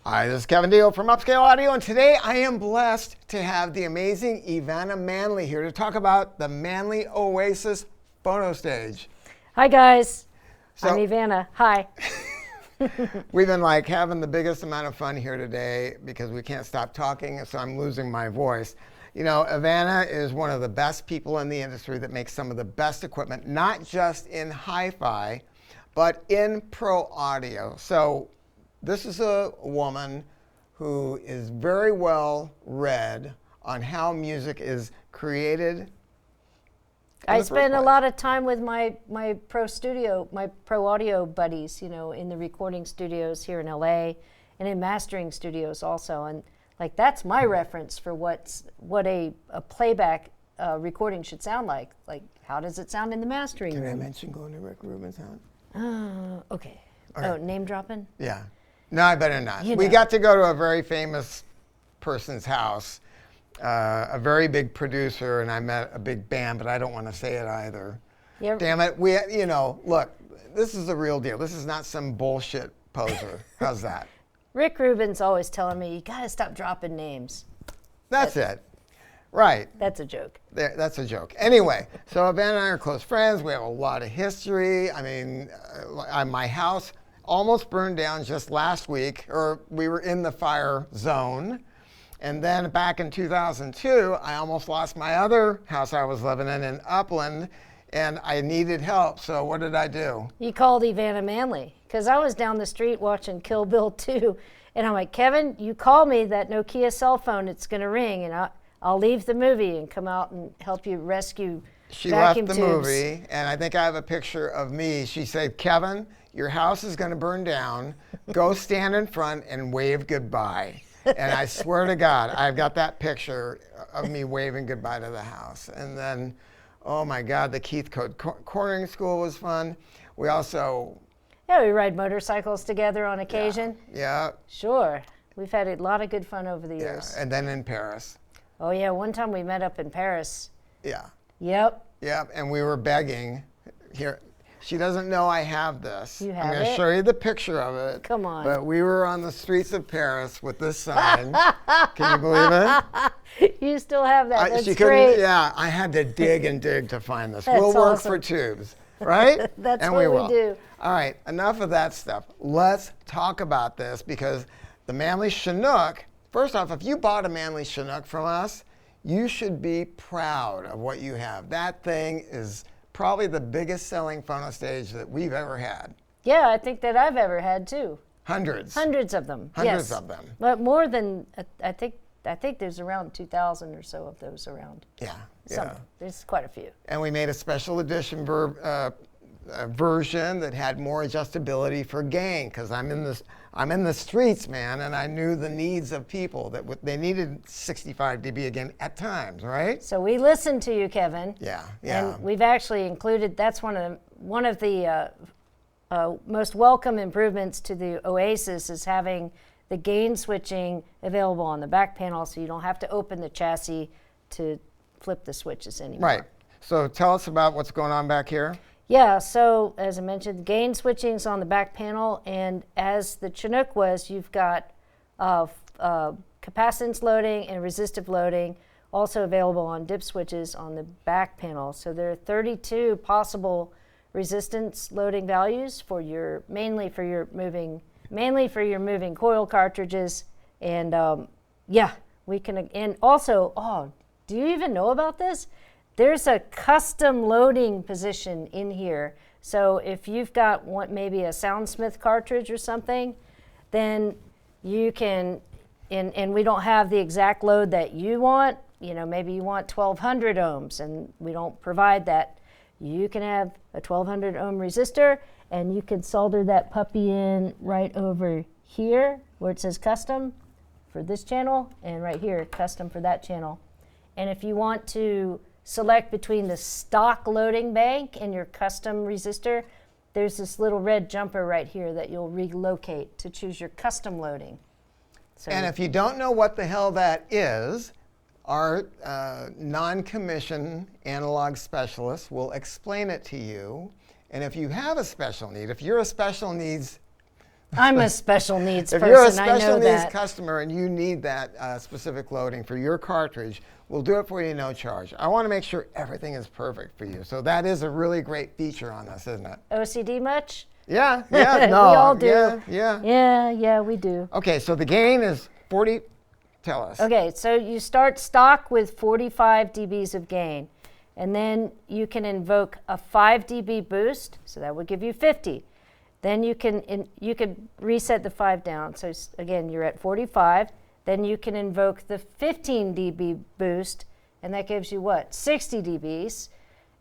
Hi, this is Kevin Deal from Upscale Audio, and today I am blessed to have the amazing EveAnna Manley here to talk about the Manley Oasis Phonostage. Hi guys, I'm EveAnna. Hi. We've been like having the biggest amount of fun here today because we can't stop talking, so I'm losing my voice. You know, EveAnna is one of the best people in the industry that makes some of the best equipment, not just in hi-fi, but in pro audio. So this is a woman who is very well read on how music is created. I spend a lot of time with my pro audio buddies, you know, in the recording studios here in LA and in mastering studios also. And like that's my reference for what a playback recording should sound like. Like how does it sound in the mastering room? Can I mention going to Rick Rubin's house? Okay. Okay. Oh, name dropping? Yeah. No, I better not. You We know. got to go to a very famous person's house, a very big producer, and I met a big band, but I don't want to say it either. Yep. Damn it. Look, this is the real deal. This is not some bullshit poser. How's that? Rick Rubin's always telling me, you gotta stop dropping names. That's it. Right. That's a joke. That's a joke. Anyway, so EveAnna and I are close friends. We have a lot of history. I mean, my house almost burned down just last week, or we were in the fire zone. And then back in 2002, I almost lost my other house I was living in Upland, and I needed help. So what did I do? You called EveAnna Manley, because I was down the street watching Kill Bill 2, and I'm like, Kevin, you call me that Nokia cell phone, it's gonna ring, and I'll leave the movie and come out and help you rescue She vacuum left the tubes. movie, and I think I have a picture of me. She said, Kevin, your house is gonna burn down. Go stand in front and wave goodbye. And I swear to God, I've got that picture of me waving goodbye to the house. And then, oh my God, the Keith Code Cornering School was fun. We also... Yeah, we ride motorcycles together on occasion. Yeah. Sure. We've had a lot of good fun over the years. And then in Paris. Oh yeah, one time we met up in Paris. Yeah. Yep. Yep, and we were begging. Here, she doesn't know I have this. You have I'm going to it? show you the picture of it. Come on. But we were on the streets of Paris with this sign. Can you believe it? You still have that. That's She great. couldn't. Yeah, I had to dig and dig to find this. That's We'll work awesome. for tubes, right? That's and what we we will. do. All right, enough of that stuff. Let's talk about this because the Manley Chinook. First off, if you bought a Manley Chinook from us, you should be proud of what you have. That thing is probably the biggest selling phonostage that we've ever had. Yeah, I think that I've ever had too. Hundreds. Hundreds of them. Hundreds yes. of them. But more than I think there's around 2,000 or so of those around. Yeah. Some. Yeah. There's quite a few. And we made a special edition version that had more adjustability for gain because I'm in the streets, man, and I knew the needs of people that they needed 65 dB again at times, right? So we listened to you, Kevin. Yeah, yeah. And we've actually included. That's one of the most welcome improvements to the Oasis is having the gain switching available on the back panel, so you don't have to open the chassis to flip the switches anymore. Right. So tell us about what's going on back here. Yeah, so as I mentioned, the gain switching's on the back panel, and as the Chinook was, you've got capacitance loading and resistive loading, also available on dip switches on the back panel. So there are 32 possible resistance loading values for mainly for your moving coil cartridges, and yeah, we can. And also, do you even know about this? There's a custom loading position in here. So if you've got maybe a Soundsmith cartridge or something, then you can, and we don't have the exact load that you want, you know, maybe you want 1200 ohms and we don't provide that. You can have a 1200 ohm resistor and you can solder that puppy in right over here where it says custom for this channel and right here, custom for that channel. And if you want to select between the stock loading bank and your custom resistor, there's this little red jumper right here that you'll relocate to choose your custom loading. So And if you don't know what the hell that is, our non-commissioned analog specialist will explain it to you. And if you have a special need, if you're a special needs I'm a special needs If person. you're a I know special needs that. customer and you need that specific loading for your cartridge, we'll do it for you no charge. I want to make sure everything is perfect for you. So that is a really great feature on this, isn't it? OCD much? Yeah, no. We all do. Yeah. We do. Okay, so the gain is 40. Tell us. Okay, so you start stock with 45 dBs of gain, and then you can invoke a 5 dB boost, so that would give you 50. Then you can reset the 5 down. So again, you're at 45. Then you can invoke the 15 dB boost, and that gives you what? 60 dBs.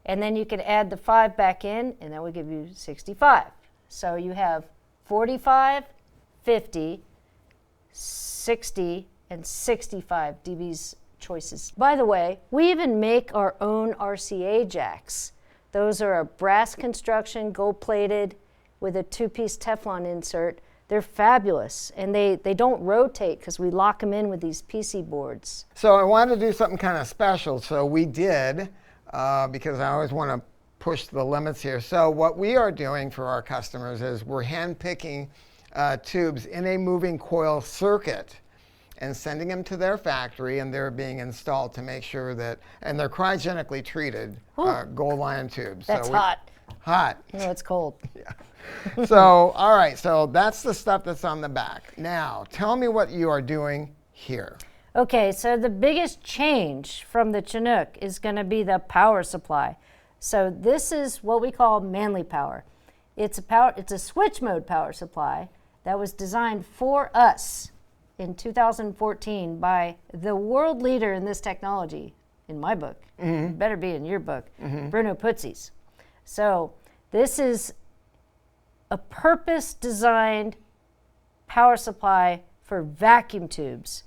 And then you can add the 5 back in, and that would give you 65. So you have 45, 50, 60, and 65 dBs choices. By the way, we even make our own RCA jacks. Those are a brass construction, gold-plated, with a 2-piece Teflon insert. They're fabulous, and they don't rotate because we lock them in with these PC boards. So I wanted to do something kind of special, so we did, because I always want to push the limits here. So what we are doing for our customers is we're hand-picking tubes in a moving coil circuit and sending them to their factory, and they're being installed to make sure that, and they're cryogenically treated gold lion tubes. That's hot. Hot. No, it's cold. Yeah. So, all right, so that's the stuff that's on the back. Now, tell me what you are doing here. Okay, so the biggest change from the Chinook is going to be the power supply. So this is what we call Manley Power. It's a switch mode power supply that was designed for us in 2014 by the world leader in this technology, in my book. Mm-hmm. Better be in your book, mm-hmm. Bruno Putzis. So this is a purpose-designed power supply for vacuum tubes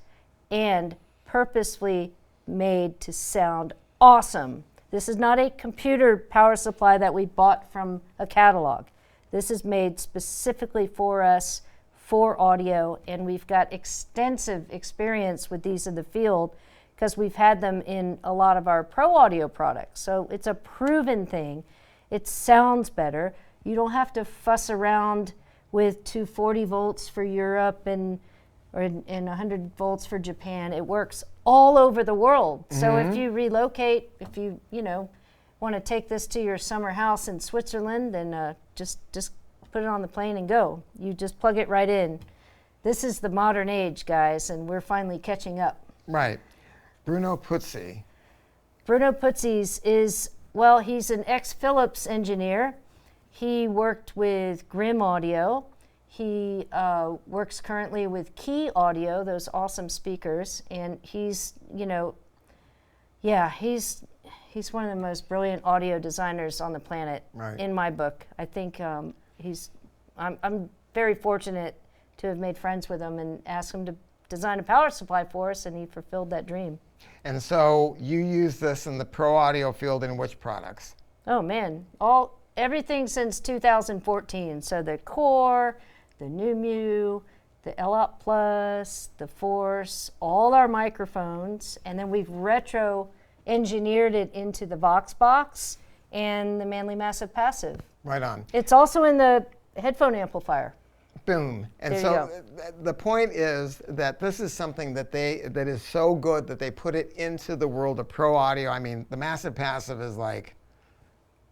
and purposefully made to sound awesome. This is not a computer power supply that we bought from a catalog. This is made specifically for us, for audio, and we've got extensive experience with these in the field because we've had them in a lot of our pro audio products. So it's a proven thing. It sounds better. You don't have to fuss around with 240 volts for Europe and 100 volts for Japan. It works all over the world. Mm-hmm. So if you relocate, if you want to take this to your summer house in Switzerland, then just put it on the plane and go. You just plug it right in. This is the modern age, guys, and we're finally catching up. Right. Bruno Putzis. Bruno Putzis is, well, he's an ex-Philips engineer. He worked with Grimm Audio. He works currently with Key Audio, those awesome speakers, and he's one of the most brilliant audio designers on the planet, right, in my book. I think I'm very fortunate to have made friends with him and asked him to design a power supply for us, and he fulfilled that dream. And so you use this in the pro audio field in which products? Oh man, everything since 2014. So the Core, the NuMu, the LOP Plus, the Force, all our microphones, and then we've retro engineered it into the VoxBox and the Manley Massive Passive. Right on. It's also in the headphone amplifier. Boom. And so the point is that this is something that is so good that they put it into the world of pro audio. I mean, the Massive Passive is like,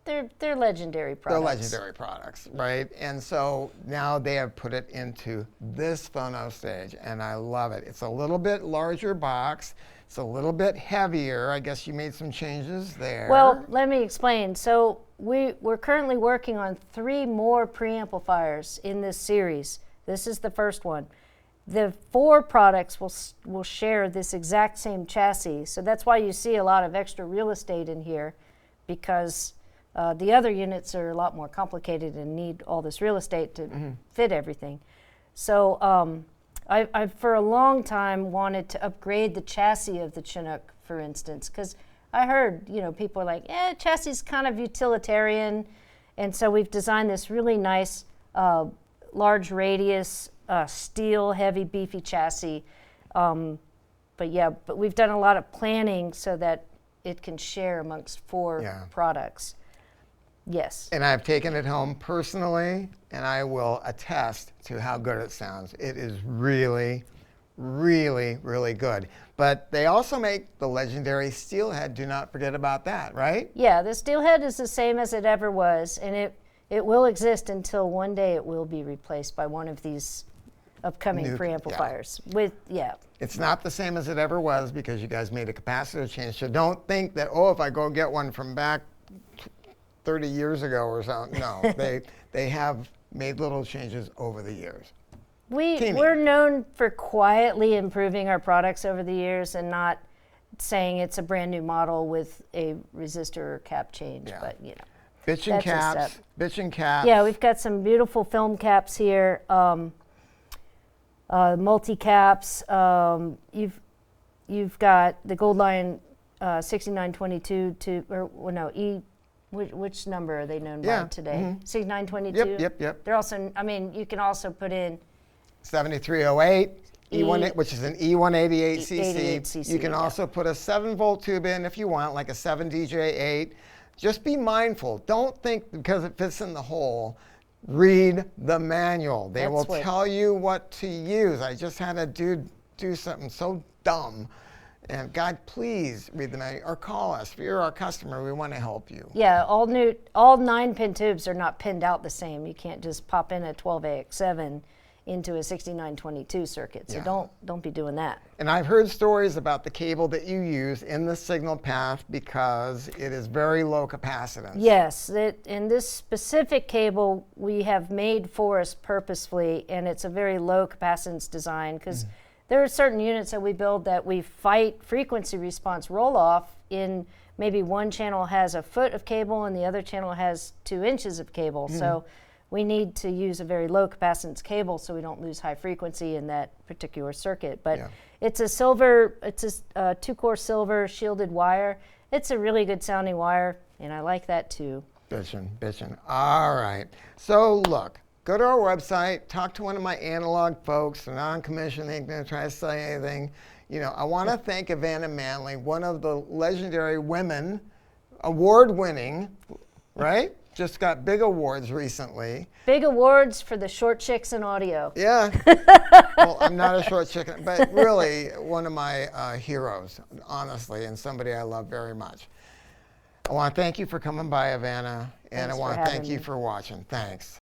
They're legendary products. They're legendary products, right? And so now they have put it into this Phonostage, and I love it. It's a little bit larger box. It's a little bit heavier. I guess you made some changes there. Well, let me explain. So we're currently working on 3 more preamplifiers in this series. This is the first one. The 4 products will share this exact same chassis. So that's why you see a lot of extra real estate in here, because the other units are a lot more complicated and need all this real estate to fit everything. So I've for a long time wanted to upgrade the chassis of the Chinook, for instance, because I heard people are like, chassis is kind of utilitarian, and so we've designed this really nice large radius steel heavy beefy chassis. But we've done a lot of planning so that it can share amongst 4 products. Yes. And I've taken it home personally, and I will attest to how good it sounds. It is really, really, really good. But they also make the legendary Steelhead. Do not forget about that, right? Yeah, the Steelhead is the same as it ever was, and it will exist until one day it will be replaced by one of these upcoming preamplifiers. It's not the same as it ever was because you guys made a capacitor change. So don't think that, oh, if I go get one from back 30 years ago or something. No, they have made little changes over the years. We're known for quietly improving our products over the years and not saying it's a brand new model with a resistor or cap change, but you know. Bitch and caps. Yeah, we've got some beautiful film caps here, multi-caps. You've got the Gold Lion 6922 which number are they known by today? 6922? Yep. They're also, I mean, you can also put in 7308, E1, which is an E188cc. 88cc, You can also put a 7-volt tube in if you want, like a 7DJ8. Just be mindful. Don't think because it fits in the hole. Read the manual. They will tell you what to use. I just had a dude do something so dumb. And God, please read the manual or call us. If you're our customer, we want to help you. Yeah, all 9-pin tubes are not pinned out the same. You can't just pop in a 12AX7 into a 6922 circuit. So don't be doing that. And I've heard stories about the cable that you use in the signal path because it is very low capacitance. Yes, in this specific cable we have made for us purposefully, and it's a very low capacitance design because there are certain units that we build that we fight frequency response roll off in. Maybe one channel has a foot of cable and the other channel has 2 inches of cable. So we need to use a very low capacitance cable so we don't lose high frequency in that particular circuit. But it's a 2-core silver shielded wire. It's a really good sounding wire, and I like that too. Bitchin'. All right. So look, go to our website, talk to one of my analog folks. They're not on commission. They ain't going to try to sell you anything. You know, I want to thank EveAnna Manley, one of the legendary women, award-winning, right? Just got big awards recently. Big awards for the short chicks in audio. Yeah. Well, I'm not a short chicken, but really one of my heroes, honestly, and somebody I love very much. I want to thank you for coming by, EveAnna, and I want to thank you for watching. Thanks.